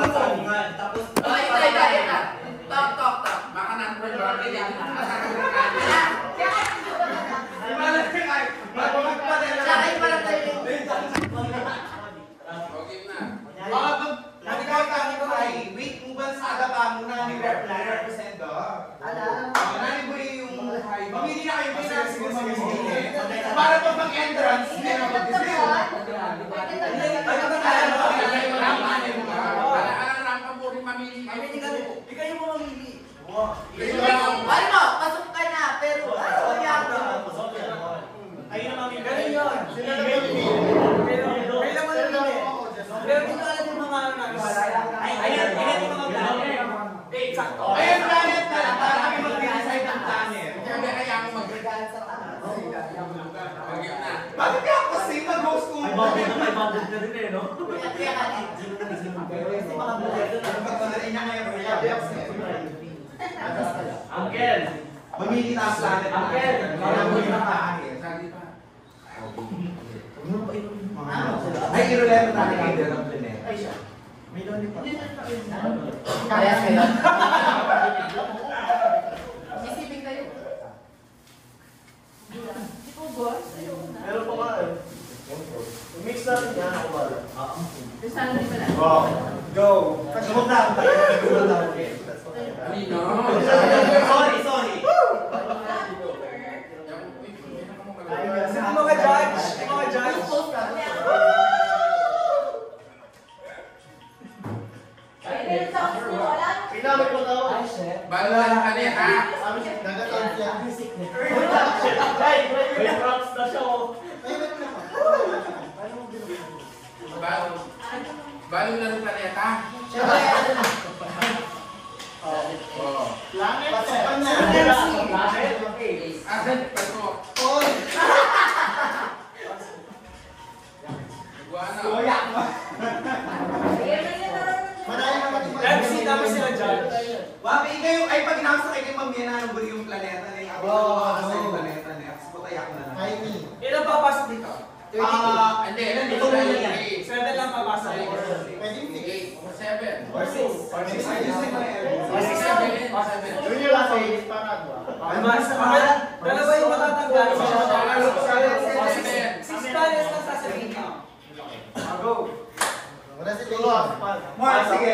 Tapos, Tok. Baka na-approve ba kayo yan? wait mo ba sa agapa mo na represent do? Nani mo yung mamili na kayo para pag mag-entrance, hindi na mag-display. Ikaw mo mamili. Ano mo? Pasok ka na, pero Ayun na mamili. Ganun yun. Sila na mamili. Pero dito alam yung mga ayan yung mga planet. Sakto. Ayan planet na para kami mag-decide ng planet. Kaya ako mag-regalo sa taas. Bakit kaya ako kasi mag-host ko? May budget na rin eh, no? kaya ka na. Kasi mga buhay doon. Ano ba ito na rin niya ngayon? Uncle! Mamili na ang planet. Uncle! Para mo yung nakakit. Ay, irulero natin kayo din ang planet. Ay siya. May lollipop. Kaya kayo. Isipin kayo. Di ko boss, ayoko na. Meron pa nga eh. Mix natin yan ako ba? Saan rin pala? Go! Sumot na ako tayo. Sorry. Sige mga judge! Mga judge! Pinamit mo daw. Baluhan ka niya, ha? Nagatawag siya. May props na siya. Balo lang ang planeta. Langit. Pasokan na. Asan? Paso. Oy! Buwana. Goyak mo. MC namin sila judge. Wabi, kayo ay pag inasa kayo mamiyana ng yung planeta na yung sa planeta na yung putayak na lang. Ilan papasok dito? Hindi. Ito na yan. 7 lang papasok. Pwede yung 8 or 7. Or 6. Or 6. Or 6. Yun yung last eight para dalawa yung matatanggal. 6 planets na sasabihin niyo. Go. Mark, sige.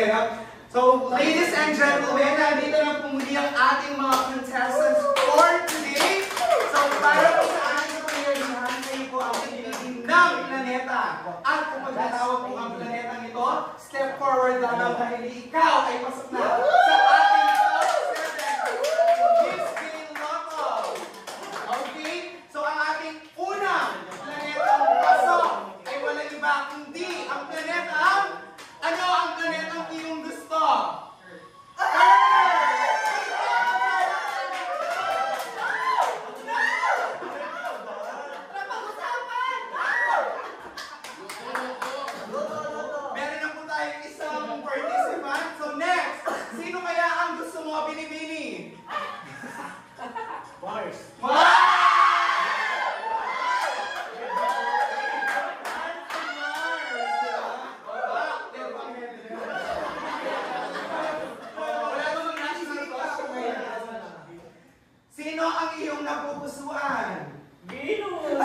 So, ladies and gentlemen, nandito na po muli ang ating mga contestants for today. So, para po sa ating pangyarihan, kayo po ang pinili ng planeta. At kung magtatawag po ang planetang ito, step forward lang dahil ikaw ay pasok na sa ating top 7 Miss Green Lotto. Okay? So, ang ating unang planetang pasok ay walang iba kundi ang planetang ano ang planetang iyong gusto? Meron na po tayong isang participant. So next, sino kaya ang gusto mo binibini? Mars. Sino ang iyong napupusuan? Venus.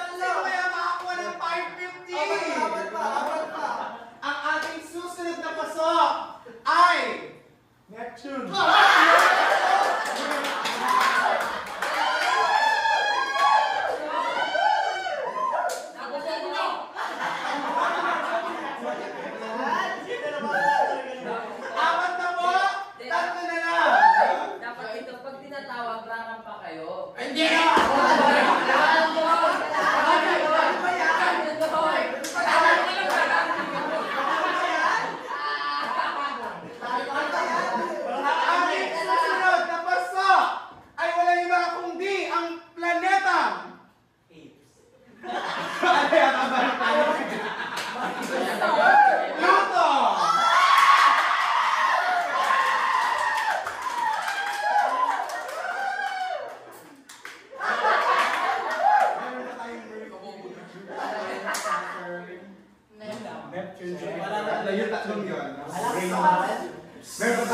Sino kaya makakuha ng 550? Ang ating susunod na pasok ay Neptune. apat na po, tatlo na lang. Dapat ito, pag tinatawag, larang pa kayo. Hindi! Ang ating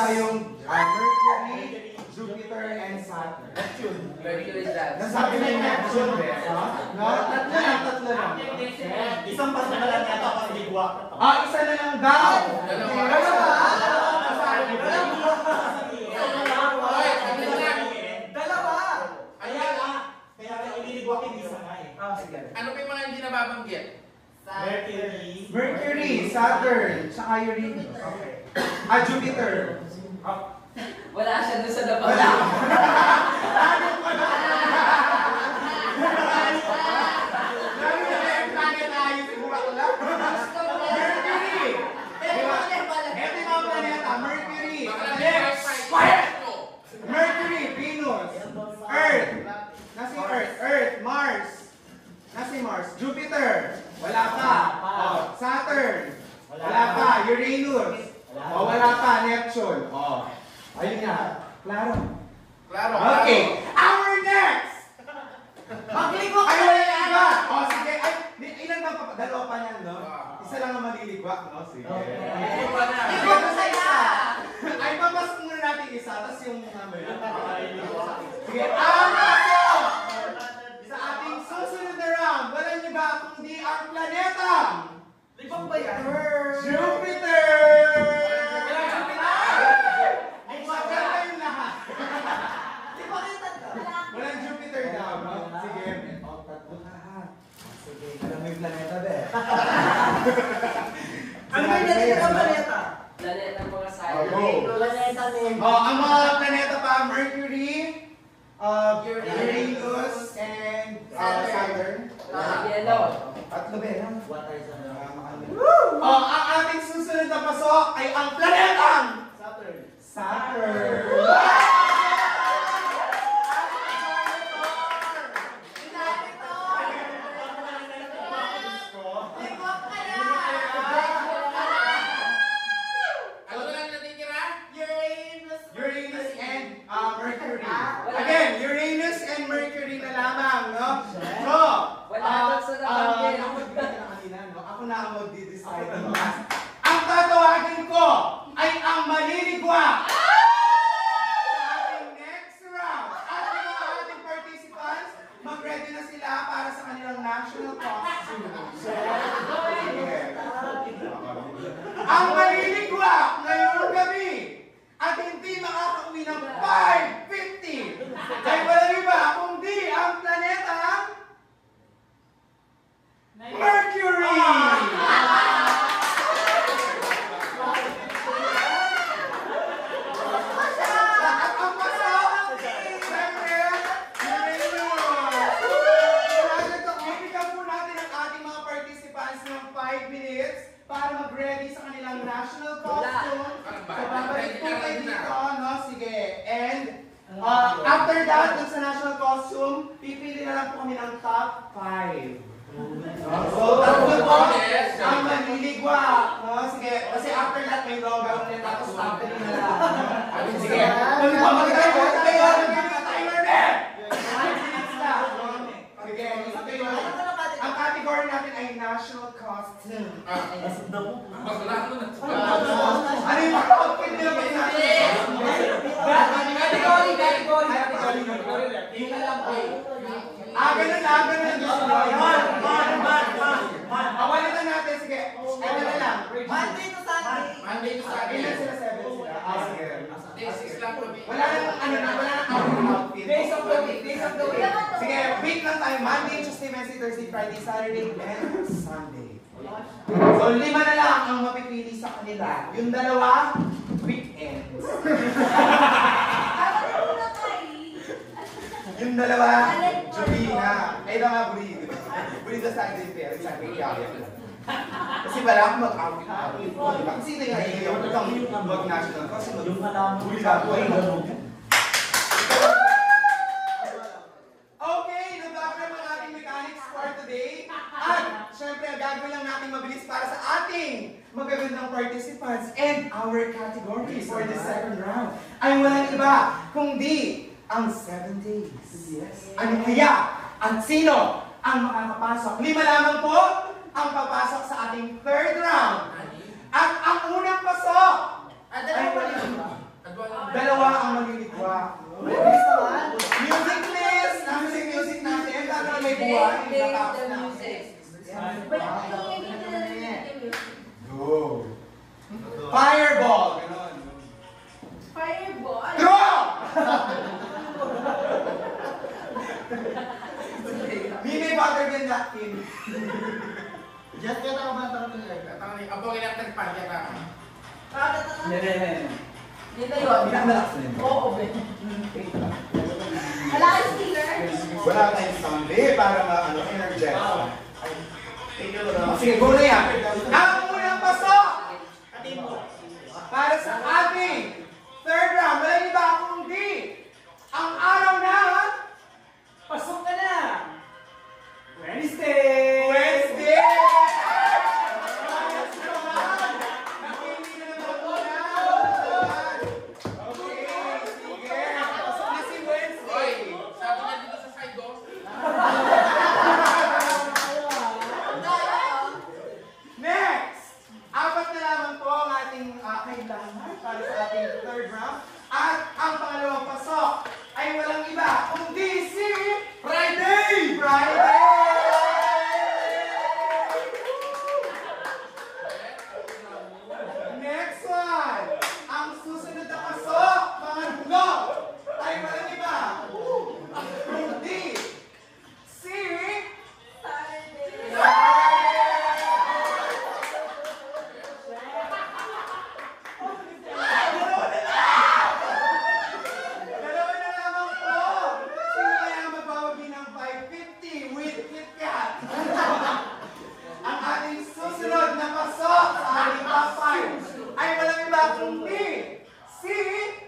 tayong Mercury, Jupiter, and Saturn. Nasabi na yung Neptune, no? Tatlo lang. Isang pasok na lang yata ako ligwa. Isa na lang daw. Dalawa. Ayan kaya ililigwa ko isa nga eh. Sige. Ano pa yung mga hindi nababanggit? Mercury, Saturn, tsaka Uranus. Okay. Jupiter. Wala siya doon sa dapat. Wala. Mercury, Venus, Earth, nasi Earth, Mars, Jupiter, wala pa, Saturn, wala pa, Uranus, wala pa, Neptune, ayun nga, klaro. Okay, our next! Magligwa ka Ay, na wala yan. iba! Sige, ilan ba pa? Dalawa pa niyan, no? Isa lang ang maliligwa, no? Sige. Ligwa ka saya. Ay, papasok muna natin isa, tapos yung number. Sige, ang pasok sa ating susunod na round, wala niyo ba kundi ang planeta? Libang ba yan? Jupiter! Ay, maganda yung lahat. Walang Jupiter daw, no? Sige. Tatlo ka, ha? Sige, alam mo yung planeta, be. Ano ba yung planeta? Planeta ng mga Ang mga planeta pa, Mercury, Uranus, and Saturn. Tatlo ba yan? Ang ating susunod na pasok ay ang planetang Saturn. Uranus and Mercury. Again, Uranus and Mercury na lamang, no? So, ako na ang magdi-decide. Ang tatawagin ko ay ang maliligwa sa ating next round. At yung mga ating participants, mag-ready na sila para sa kanilang national costume. Ang maliligwa ngayong gabi at hindi makakauwi ng 550 ay wala iba kundi ang planeta Mercury! At ang pasok, siyempre, Uranus! Bibigyan po natin ang ating mga participants ng 5 minutes para mag-ready sa kanilang national costume. So, babalik po kayo dito, no? Sige. And, after that, dun sa national costume, pipili na lang po kami ng top 5. So, tatlo po ang maliligwa. No? Sige. Kasi after that, may long gown ulit. Tapos top 3 na lang. Sige. Kung pamagay po tayo, timer din! 5 minutes lang. Sige. Ang category natin ay national costume. Ano yung mga outfit nila ba yung ganun lang. Awalin na natin, sige. Ito na lang. Monday to Sunday. Ilan sila? 7 sila? Sige. Day 6 lang kami. Wala nang outfit. Days of the week. Sige, week lang tayo. Monday, Tuesday, Wednesday, Thursday, Friday, Saturday, and Sunday. So, 5 na lang ang mapipili sa kanila. Yung dalawa, weekends. Yung dalawa, Jubina. Ay, ito nga, Buri. Buri the Sunday fair. Sunday kaya. Kasi wala akong mag-outfit. Diba? Kasi hindi nga yung mag-national. Kasi mag-Buri ka po. Okay, nabaka naman ang ating mechanics for today. At, syempre, ang gagawin lang natin mabilis para sa ating magagandang participants and our category for the second round ay walang iba kundi ang 7 days. Ano kaya? At sino ang makakapasok? 5 lamang po ang papasok sa ating third round. At ang unang pasok ay Dalawa ang malilitwa. Music please! Nasa si music natin. Kaya may buwan. The music. Go! Fireball! Ganon. Fireball. Draw! Mimi butter than napkin. Just kaya ako ba ang Apo electric pan ka. Dito yun. Oo, be. Wala ka sticker? Wala tayong Sunday para ma-energetic. Sige, go na yan. Ang unang pasok! Para sa ating third round, wala iba kundi ang araw na Pasok ka na! Wednesday! Wednesday! Nakili na naman po na. Okay, sige. Pasok na si Wednesday. Sabi niya dito sa side door. Next! Apat na lamang po ang ating kailangan para sa ating third round. At ang pangalawang pasok ay walang iba kundi si Friday! Friday! Next one! Ang susunod na pasok, mga hulog, ay walang iba kundi si Dalawa na lamang po! Sino kaya magbawagi ng 550 with KitKat? Ang ating susunod na pasok sa ating top 5 ay walang iba kundi si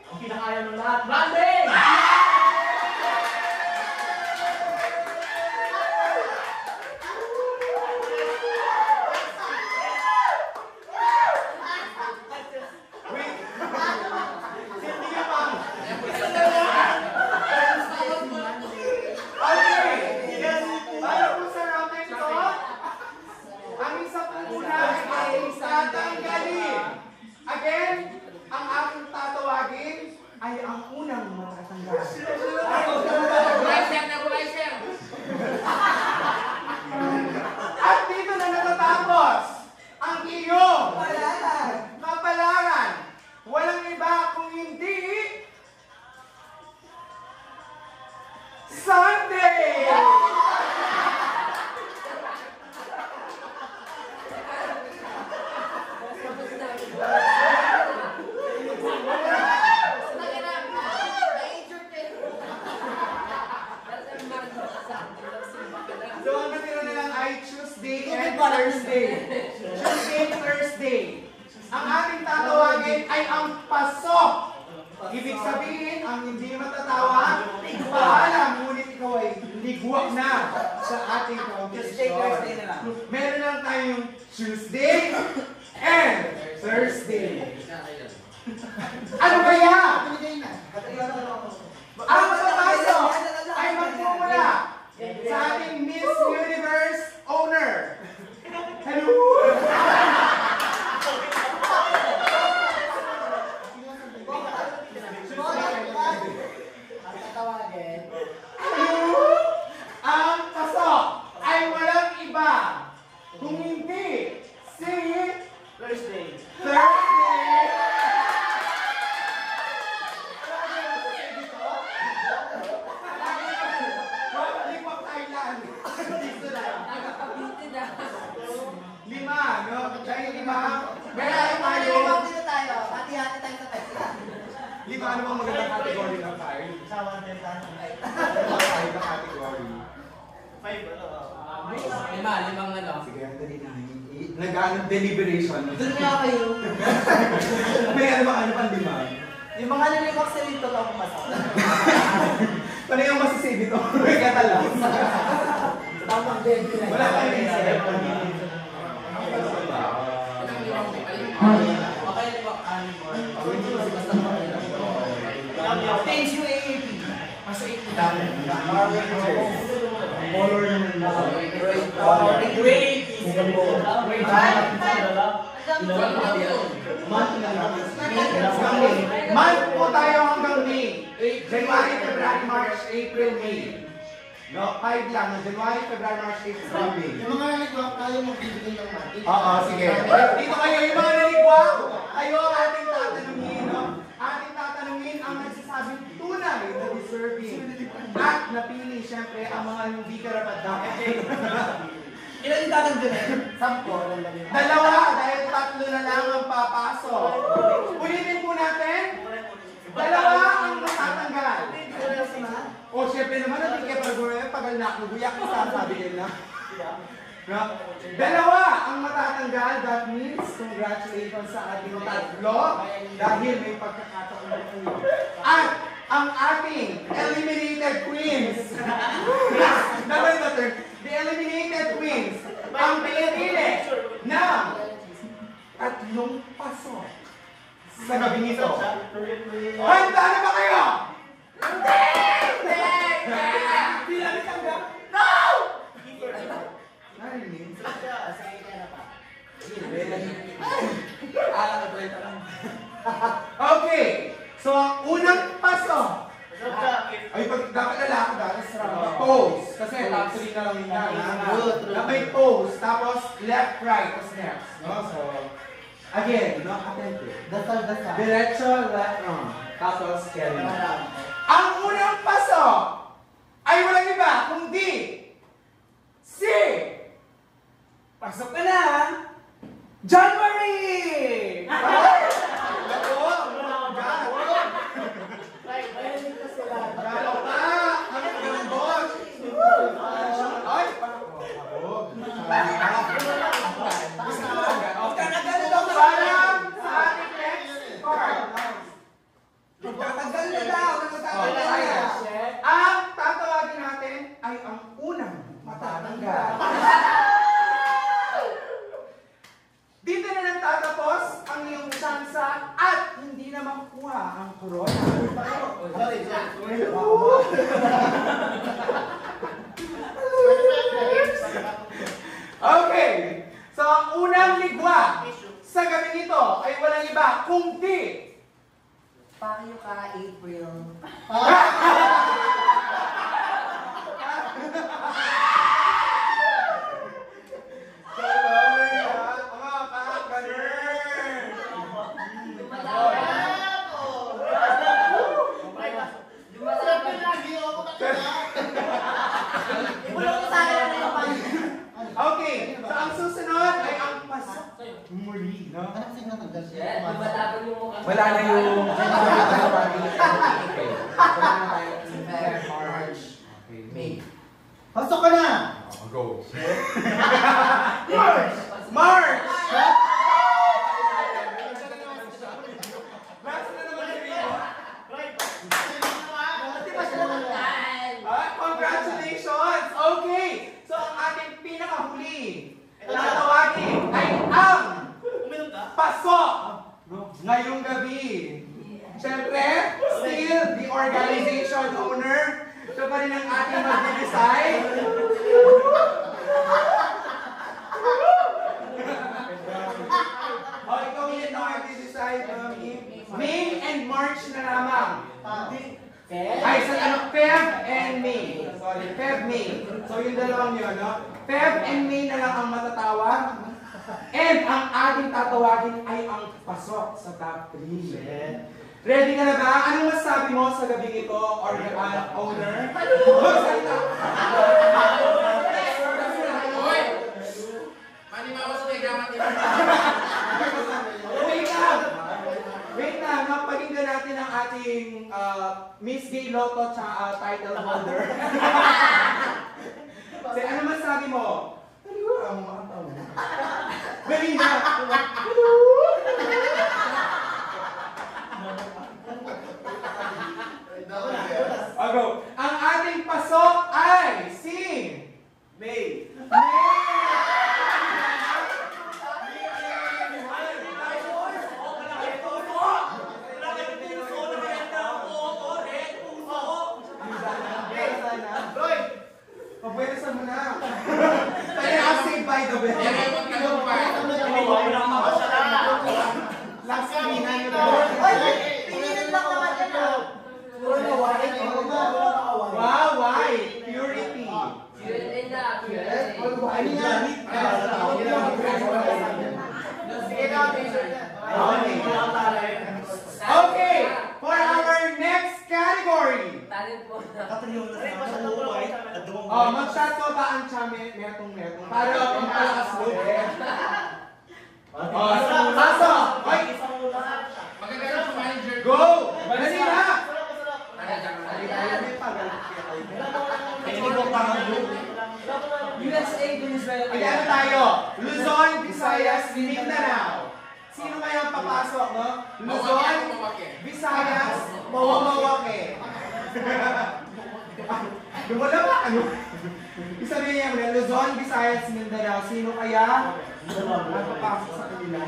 Ang pinakaya ng lahat, Monday! Wait! Hindi ka pa! Okay! Para po sa round na ito, ang isa po muna ay tatanggalin. Again, ang aking tatawagin ay ang unang matatanggal. Bulayser na bulayser. At dito na natatapos ang iyong kapalaran. Walang iba kung hindi Sunday! So ang natira na lang ay Tuesday and Thursday. Tuesday and Thursday. Ang ating tatawagin ay ang pasok. Ibig sabihin, ang hindi matatawa, paalam, ngunit ikaw ay ligwak na sa ating Tuesday, Thursday competition. na lang. Meron lang tayong Tuesday and Thursday. Ano kaya? Ang papasok ay magmumula sa ating Miss Universe owner. Hello! Hello! Ang pasok ay walang iba kung hindi si Thursday. Thursday! Liwak Thailand. Dito lang. Lima, no? Dahil lima. Meron tayo. Dito tayo. Hati-hati tayo sa pesta. Lima, ano bang magandang category ng fire? Sa 110 tayo. Five na category. 5, Limang ano. Sige, dali na. Nag-ano deliberation. Doon nga kayo. May ano pang lima? Yung mga nalimak sa dito ako masama. Paano yung masisave ito? May katalas. Tamang baby na. Wala pa rin isa. Okay, di ba? Thanks you, AAP. Mas 8 dami. Color naman na. Great! Man po tayo January, February, March, April, May. No, 5 lang. January, February, March, April, May. Yung mga naligwak tayo magbibigay ng mati. Oo, sige. Dito kayo, yung mga naligwak, kayo ating tatanungin, no? Ating tatanungin ang nagsasabing tunay na deserving at napili, syempre, ang mga hindi karapat-dapat. Ilan yung tatanggapin? 10. Dalawa, dahil 3 na lang ang papasok. Ulitin po natin. Dalawa ang matatanggal. O, syempre naman, hindi kayo pagal na ako. Guyak ko sasabi nila. No? Dalawa ang matatanggal. That means, congratulations sa ating 3 dahil may pagkakataon na po. At ang ating eliminated queens. Naman ba term? The eliminated queens ang pinipili ng 3 pasok sa gabi nito. Handa na ba kayo? Hindi! Hindi namin tanggap. No! Narinig? Okay. So, ang unang pasok. Ay, pag dapat lalaki dahil sa pose. Kasi actually na lang yun na may pose. Tapos, left, right. Tapos next. No? So, again, no? Attentive. Dasal. Diretso, left, wrong. Tapos, carry. Ang unang pasok ay walang iba, kundi si pasok ka na, John Marie! Galo ka! Ang boss! Ay! Parang sa ating next part. Tatagal na daw. Ang tatawagin natin ay ang unang matatanggal. Dito na lang tatapos ang iyong tsansa at hindi na makuha ang corona. Okay. So ang unang ligwa sa gabi nito ay walang iba kundi Pakyo ka, April. Okay, so ang susunod ay ang pasok muli, no? Ano kasi natanggal siya? Wala na yung wala na tayo March. May. Pasok ka na! Go. March! March! Congratulations! Okay! So ang ating pinakahuli na tawagin ay ang pasok ngayong gabi. Siyempre, still the organization owner. Siya pa rin ang ating mag-decide. O, ikaw yun ang mag-decide. May and March na lamang. Ay, sa ano, Feb and May. Sorry, Feb, May. So yung dalawang yun, no? Feb and May na lang ang matatawag. And ang ating tatawagin ay ang pasok sa top 3. Ready ka na ba? Anong masabi mo sa gabing ito, owner? Magsalita! Hoy! Manimawas na gamat ito. Wait lang, napakinggan natin ang ating Miss Gay Lotto title holder. Kasi ano masabi mo? Ang mga tao. Dali na! Go. Ang ating pasok ay si May. Pabweresan mo na. Kaya ang save by the way. Last screen na yun. Ay, pinilit lang naman yan ah. Mag-shot ko ba ang chame? Metong. Para pangpalakas mo. Pasok! Magagaling sa manager. Go! Dali na! USA, Venezuela. Ay, ano tayo? Luzon, Visayas, Mindanao. Sino kaya ang papasok, no? Luzon, Visayas, Mawawake. Wala ba? Ano? Isabihin niya, Luzon, Visayas, Mindanao. Sino kaya ang papasok sa kanila?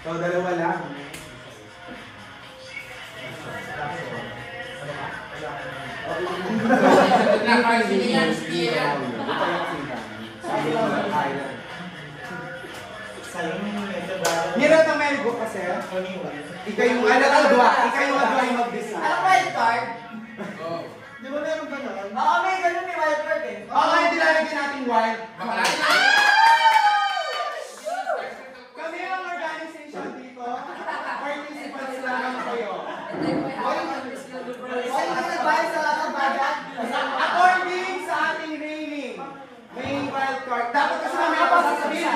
So, dalawa lang. Nira na may go kasi. Ikaw yung adwa yung mag-decide. Ano wild card? Di ba meron ba nun? Oo, may ganun may wild card eh. Okay, dilalagyan natin wild. Kami ang organization dito. Participants lang kayo. Ay, nagbayad sa lahat ng bagat. According sa ating rating, may wild card. Dapat kasi namin ang pasasabihin.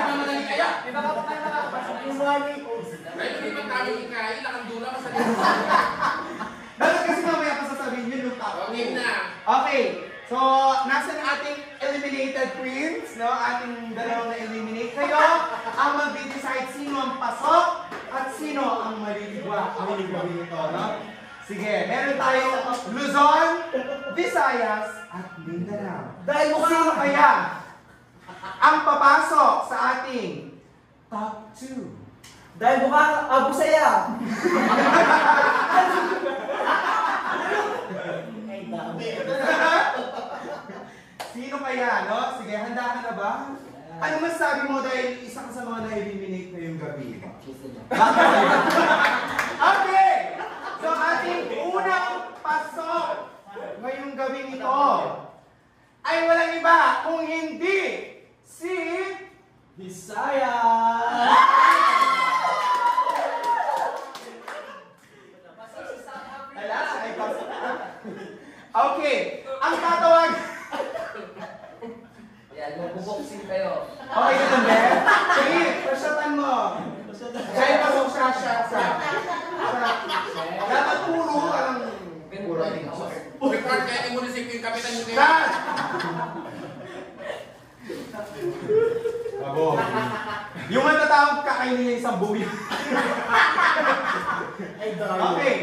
May baka pa kayo nakakapasok. Yung morning post. Dapat kasi mamaya pa sasabihin yun, look up. Okay, so nasa na ating eliminated queens, no? Ating dalawang na-eliminate. Kayo ang mag-decide sino ang pasok at sino ang maliligwa. Ang maligwawin nito, no? Sige, meron tayo Luzon, Visayas, at Mindanao. Dahil Sino kaya ang papasok sa ating top 2? Dahil mukhang Abu Saya. Sino kaya, no? Sige, handa ka na ba? Ano masabi mo dahil isa ka sa mga na-eliminate ngayong gabi? Okay! So, ating unang pasok ngayong gabi nito ay walang iba kung hindi si Bisaya. Okay, ang tatawag... Yan, magbuboxing kayo. Okay, ganun ba? Sige, pasyatan mo. Dahil pasok siya. Dapat puro ang... Puro ang... Report kaya yung munisipyo yung kapitan yung ngayon. Dad! Abo. Yung matatawag kakainin niya isang buwi. Okay.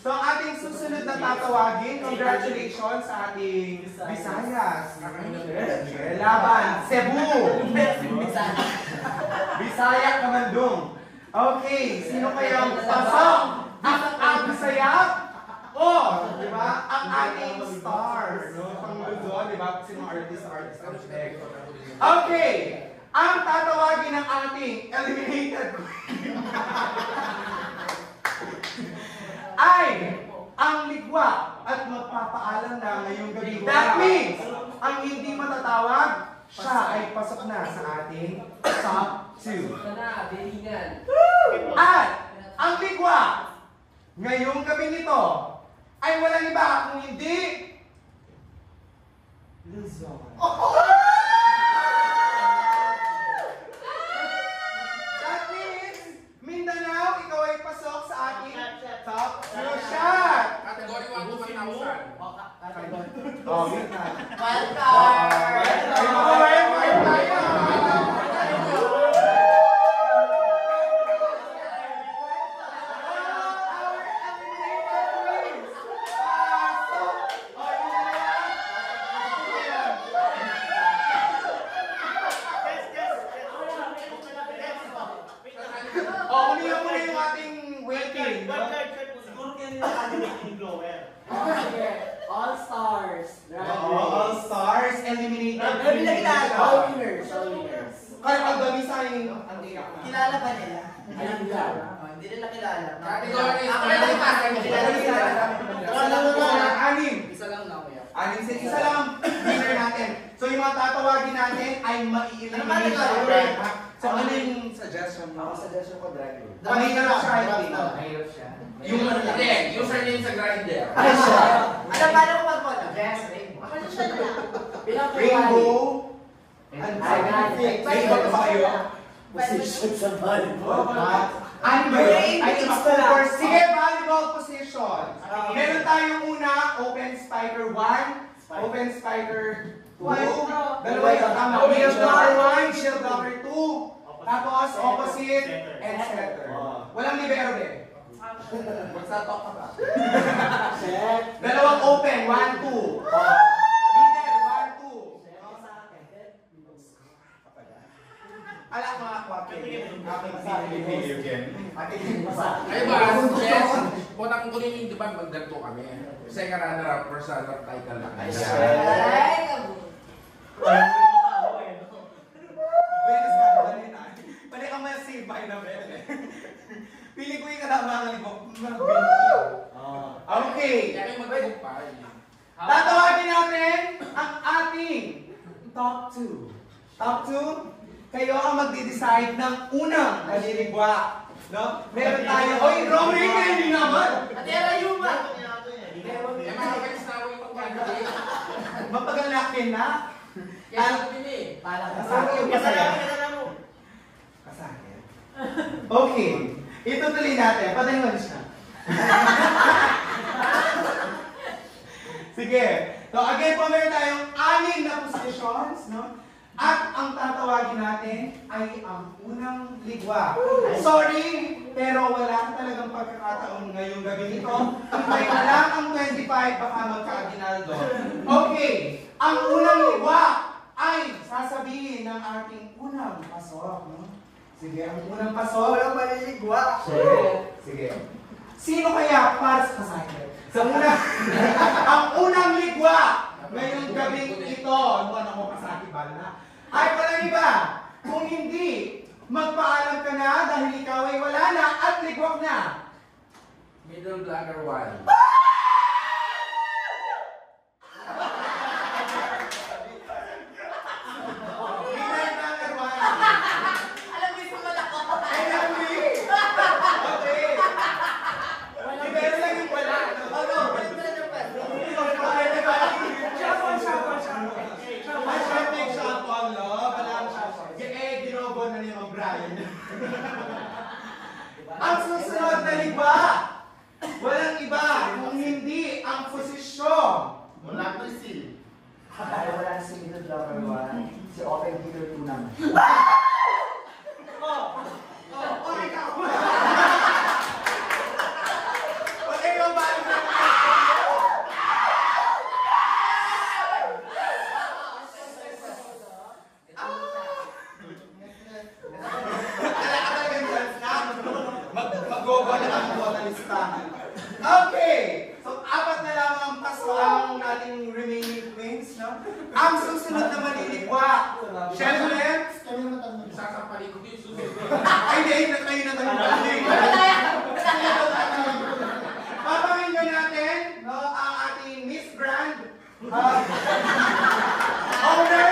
So, ang ating susunod na tatawagin, congratulations sa ating Visayas. Laban, Cebu. Bisaya, Kamandong. Okay, sino kayang pasok? Ang Bisaya? Di ba? Ang ating stars. No? Pang Luzon, di ba? Sino artist ang check. Okay. Ang tatawagin ng ating eliminated queen ay ang ligwa at magpapaalam na ngayong gabi. That means, ang hindi matatawag, siya ay pasok na sa ating top 2. At ang ligwa ngayong gabi nito ay walang iba kung hindi Luzon. That means, Mindanao, ikaw ay pasok sa ating top 2 shot. Category 1 to 1,000. Oh, wait na. Wild card. Ay, mga wild tayo. Oh, umiyak mo na yung ating waiting. Siguro kaya nila animating blower. All stars. All stars eliminated. All winners. Kaya ang dami sa akin, ang tiyak na. Kilala ba nila? Alam nila. Hindi nila kilala. Category Ako na lang pa. Anim. Isa lang na kuya. Isa lang ang winner natin. So yung mga tatawagin natin ay mai-eliminate siya. So ano yung suggestion mo? Suggestion ko, Dragon. Mahirap siya, hindi. Yung username sa grinder. Ay, siya. Alam paano ko mag-photo? Yes, rainbow. Ano siya na lang? Rainbow. Rainbow ba kayo? Position sa volleyball. Ano ba yun? Ay, sige, volleyball position. Meron tayong una, open spiker 1, open spiker 2, dalawa yung tama. Shield blocker 1, shield blocker 2, tapos opposite and setter. Walang libero din. Magsatok ka ba? Dalawang open, 1, 2. Middle, 1, 2. Alam mga kwapin. Video game. Ay ba, yes. Unang kunin yung di ba magganto kami. Second runner-up, first runner-up title lang. Ay, kabu. Buenas ka, kanina. Pwede ka ma-save by na bele. Pili ko yung katabangan mo. Okay. Kaya kayo mag-group Tatawagin natin ang ating top 2. Top 2, kayo ang magde-decide ng unang kaliligwa. No? Meron tayo. Oy, Romy, hindi naman. Ate, alayo ba? Eh, makakalis na ako itong kanya. Mapagalakin na. Kaya ako din eh. Kasakit. Okay. Itutuloy natin. Patayon siya. Sige. So again po, meron tayong 6 na positions, no? At ang tatawagin natin ay ang unang ligwa. Sorry, pero wala talagang pagkakataon ngayong gabi nito. May alam ang 25, baka magka-aginaldo. Okay, ang unang ligwa ay sasabihin ng ating unang pasok, no? Sige, ang unang pasok. Walang maliligwa. Sige. Sino kaya para sa kasakit? Sa unang, ang unang ligwa ngayong gabing ito, ano mo kasakit ba na? Ay walang iba. Kung hindi, magpaalam ka na dahil ikaw ay wala na at ligwak na. Middle blocker 1. Alam mo yung malako. Ay, Nami! Okay. Libero lang yung wala. Ano? Pwede na yung pwede. Ang susunod na liba, walang iba kung hindi ang posisyon. Wala ko si. Wala na si middle blocker 1. Si open hitter 2 naman. Oh, ikaw! Okay, ikaw ba? Mag-goba na ang mga listahan. Okay! So, 4 na lang ang paso ang ating remaining queens, no? Ang susunod na maliligwa. Siyempre, Sasampali ko yung susunod. ay, hindi, kayo na tayo balik. Papakinggan natin, no, ang ating Miss Grand owner.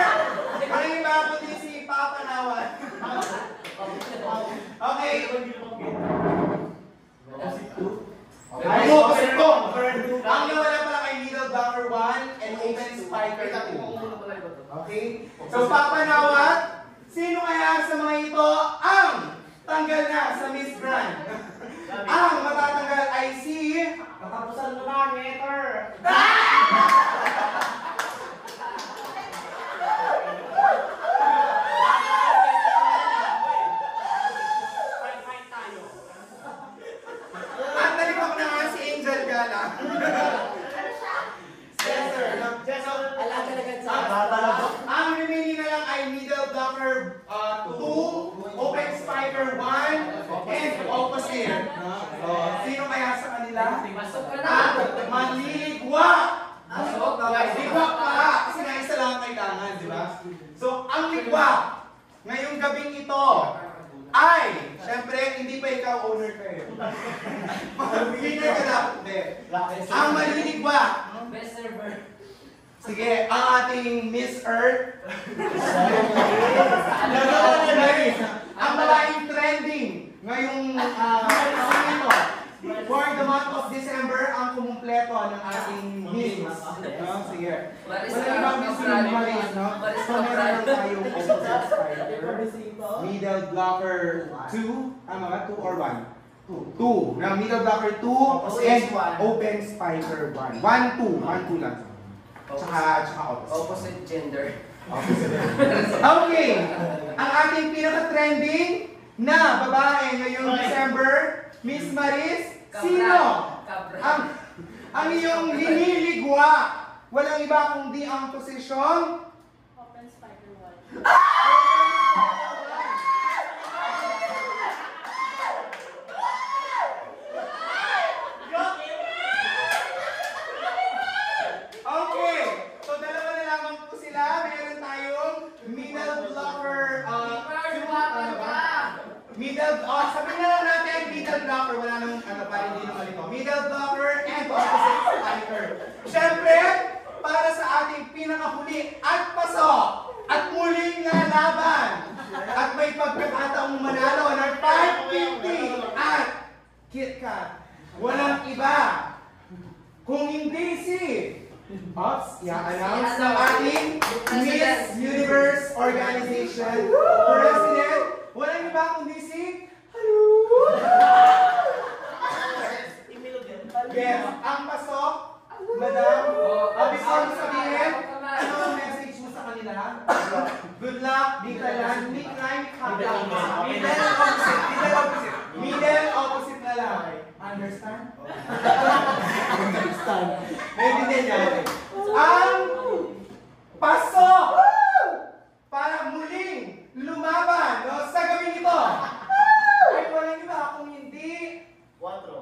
Ano yung mga kundi si Papa Nawan? Okay. Ay, opposite ko. Ang nawala pala kay middle blocker 1 and open spiker 2. Okay? So, Papa Nawat, sino kaya sa mga ito ang tanggal na sa Miss Grand? Ang matatanggal ay si... Katapusan mo na, meter! Ang nalipag na nga si Angel Gala. Yes, sir. So, Alaga na gansa. ang remaining na lang ay middle blocker 2, open spiker 1, and opposite. Sino kaya sa kanila? Pasok ka na. Ang maliligwa. Pasok. Ligwa pa. Kasi nga isa lang ang kailangan, di ba? So, ang ligwa, ngayong gabing ito, ay, syempre, hindi pa ikaw owner kayo. Beginner ka dapat, hindi. Ang maliligwa, Best server. sige, ang ating Miss Earth. Ang babaeng trending ngayong ito. for the month of December ang kumumpleto ng ating memes. No? Sige. Wala ibang Miss Maris, no? So meron lang tayong opposite spider, middle blocker 2, tama ba? 2 or 1? 2. Na middle blocker 2 and open spider 1. 1, 2 lang. Tsaka opposite. Opposite gender. Okay. Ang ating pinaka-trending na babae ngayong December, Miss Maris, sino? Ang iyong liniligwa. Walang iba kundi ang posisyon. Open spider wall. Okay. So dalawa na lamang po sila. Meron tayong middle blocker sabi na lang natin middle blocker. Wala namang para hindi naman ito. Middle blocker and opposite spider. Siyempre, para sa ating pinakahuli at pasok at muling lalaban at may pagkakataong manalo ng 550 at KitKat. Walang iba kung hindi si Ops, i-announce ng ating Miss Universe Organization President. Walang iba kundi si Yes, ang pasok, Madam. Before mo sabihin, ano ang message mo sa kanila? Good luck, di talan, di crime, middle opposite na lang. Understand? Understand. Maybe din yan. Ang pasok para muling lumaban sa gawin ito. Ay, walang iba kung hindi 4.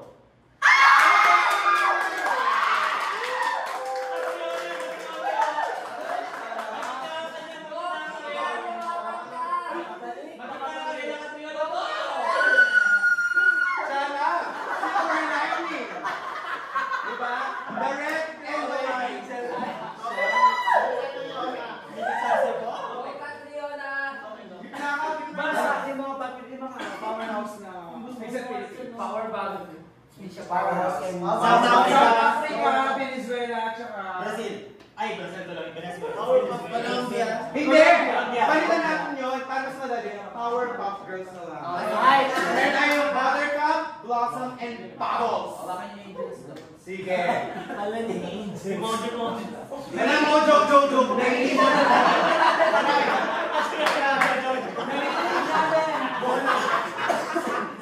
Powerhouse and South Africa, Venezuela, tsaka Brazil. Ay, Brazil tuloy. Colombia. Hindi! Palitan natin yun para mas madali. Powerpuff Girls na lang. Meron tayong Buttercup, Blossom, and Bubbles. Sige. Mojo. Alam mo, Jojo. Naiinit na.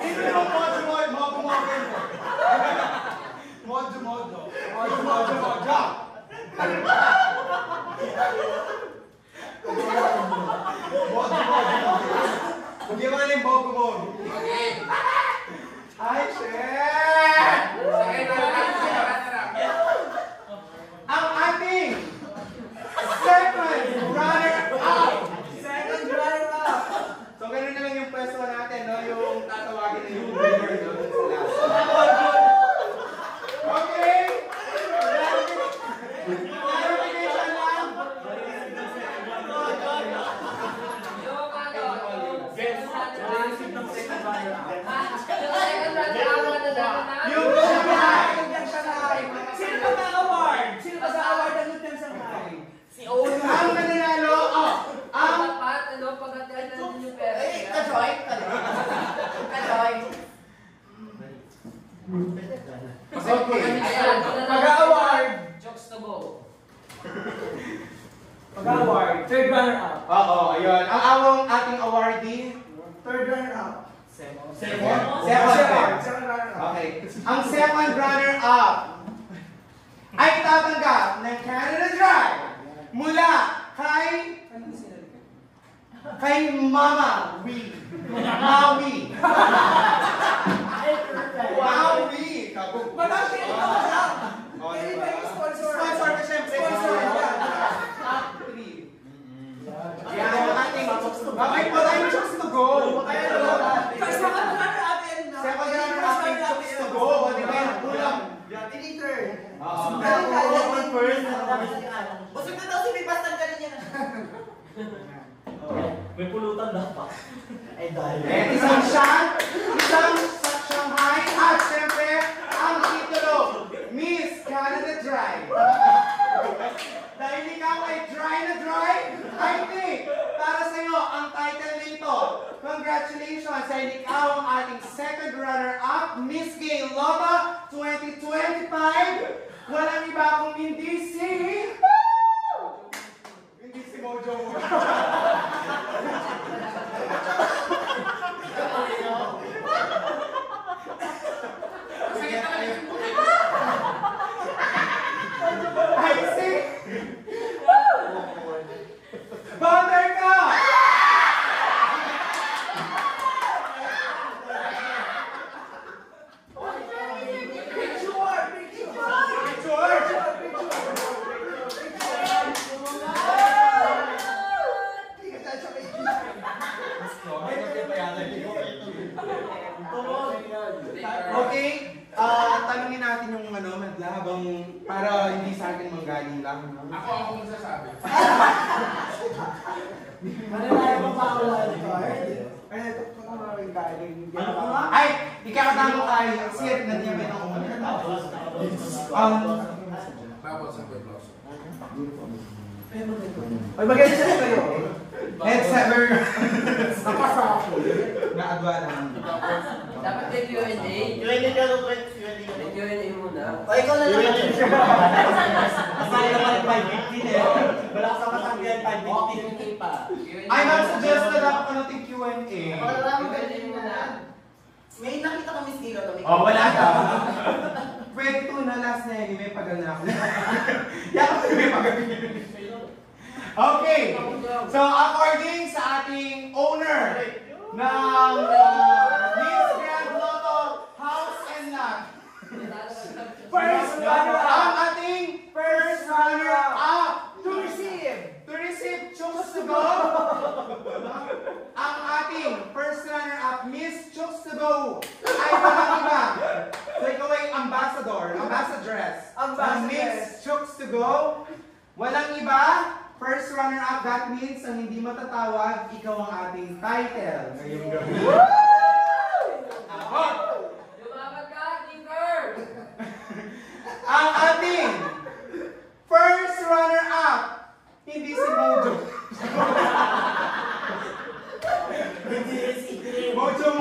Ito yung Mojo. Hindi mo na yung Mojo. Ay, shit! Ang ating second runner-up. So, ganun na lang yung pwesto natin, no? Yung tatawagin na yung winner, no? Okay? Clarification lang. Yung Shanghai. Sino ba sa-award? Sino ba sa-award ang Lutang Shanghai? Si Ono. Ang nanalo, ang pagkatian natin yung pera. Kajoy. okay. Pag-award. Jokes to go. Pag-award. Third runner-up. Oo, ayun. Ang awang ating awardee, Third runner-up. second runner-up. Okay. Ang second runner-up ay tatanggap ng Canada Dry mula kay Mama Wee. Maui. Maui. Malaki ito na. Kaya ba yung sponsor? Sponsor ka syempre. Sponsor yan. Top 3. Yan ang ating okay po tayo chokes to go. First runner-up yan. Second runner-up yung chokes to go. Di ba yung kulang? Tinitor. Busog na daw si Pipas, tanggalin niya na. May pulutan dapat. Ay, dahil. Isang shot, isang Shanghai, at syempre, Rihanna na dry. Dahil ikaw ay dry na dry, I think, para sa'yo, ang title nito. Congratulations! Dahil ikaw ang ating second runner-up, Miss Gay Lota 2025. Walang iba kung hindi si... Hindi si Mojo. I see! Bother ka! Okay, tanungin natin yung madla habang para hindi sa akin manggaling lang. Ako magsasabi. Ay, ikakatamo kay Sir na niya may nakuha. Tapos sa Pueblos. Ay, mag-headset kayo. Headset burger. Naadwa lang. Dapat may Q&A. Q&A ka rin, Fred. May Q&A muna. O, ikaw na lang. Masaya naman 550 eh. Wala ka sa masangyan 550. Q&A pa. Ay, mag-suggest na lang ako ng Q&A. Q&A muna. May nakita kami sila. Oh, wala ka. Pwede to na last na yun, may pag-anak. Yakap na may pag-anak. Okay, so according sa ating owner ng Miss Grand Lotto House and Lot, ang ating first runner-up to receive Chooks to Go, ang ating first runner-up, Miss Chooks to Go, ay walang iba. So ikaw ay ambassadress ng Miss Chooks to Go, walang iba. First runner-up, that means ang hindi matatawag, ikaw ang ating title ngayong gabi. Lumabag ka, Tinker! Ang ating first runner-up, hindi si Mojo.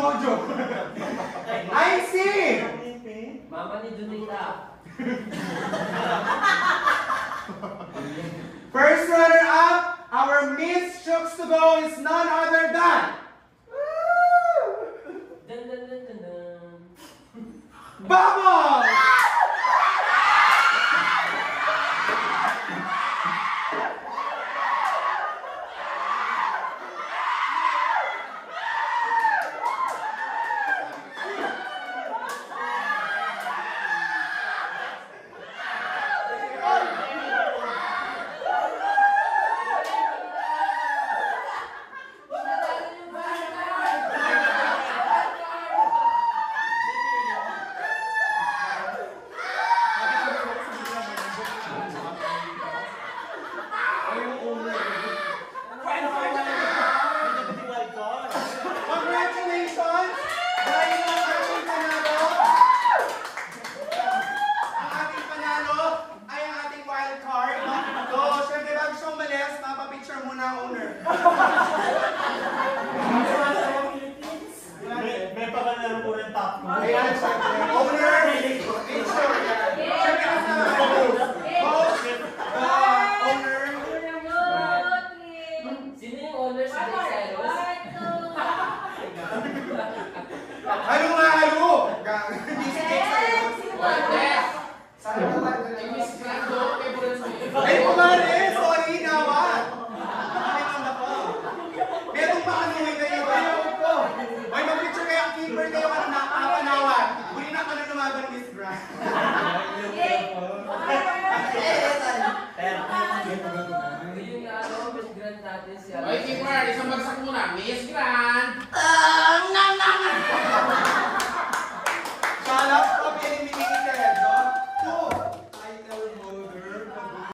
Mojo. I see! Mama ni Junita. First runner-up, our Miss Chooks to Go is none other than... Dun dun dun dun dun. Bubbles! Congratulations! Dahil ang ating panalo, ay ang ating wild card. So, syempre bago siya umalis, mapapicture muna ang owner. May pakanalo po ng top. Ayan, syempre. Owner, picture. Syempre kasama ang host. Host, owner. Sino yung owner sa Cyrus? Halo nga, halo! Hindi si Jake Cyrus. Sana ka tayo. Miss Grando, favorite mo yun. Ay, kumare! Sorry, nawa! Nakalimutan ako. Merong paanuhin kayo ba? Ay, mag-picture kayo ang keeper kayo at nakapanawan. Huli na ka na lumaban, Miss Brand. Yung Miss Grand natin siya. Okay, keeper, isang bagsak muna. Miss Grand!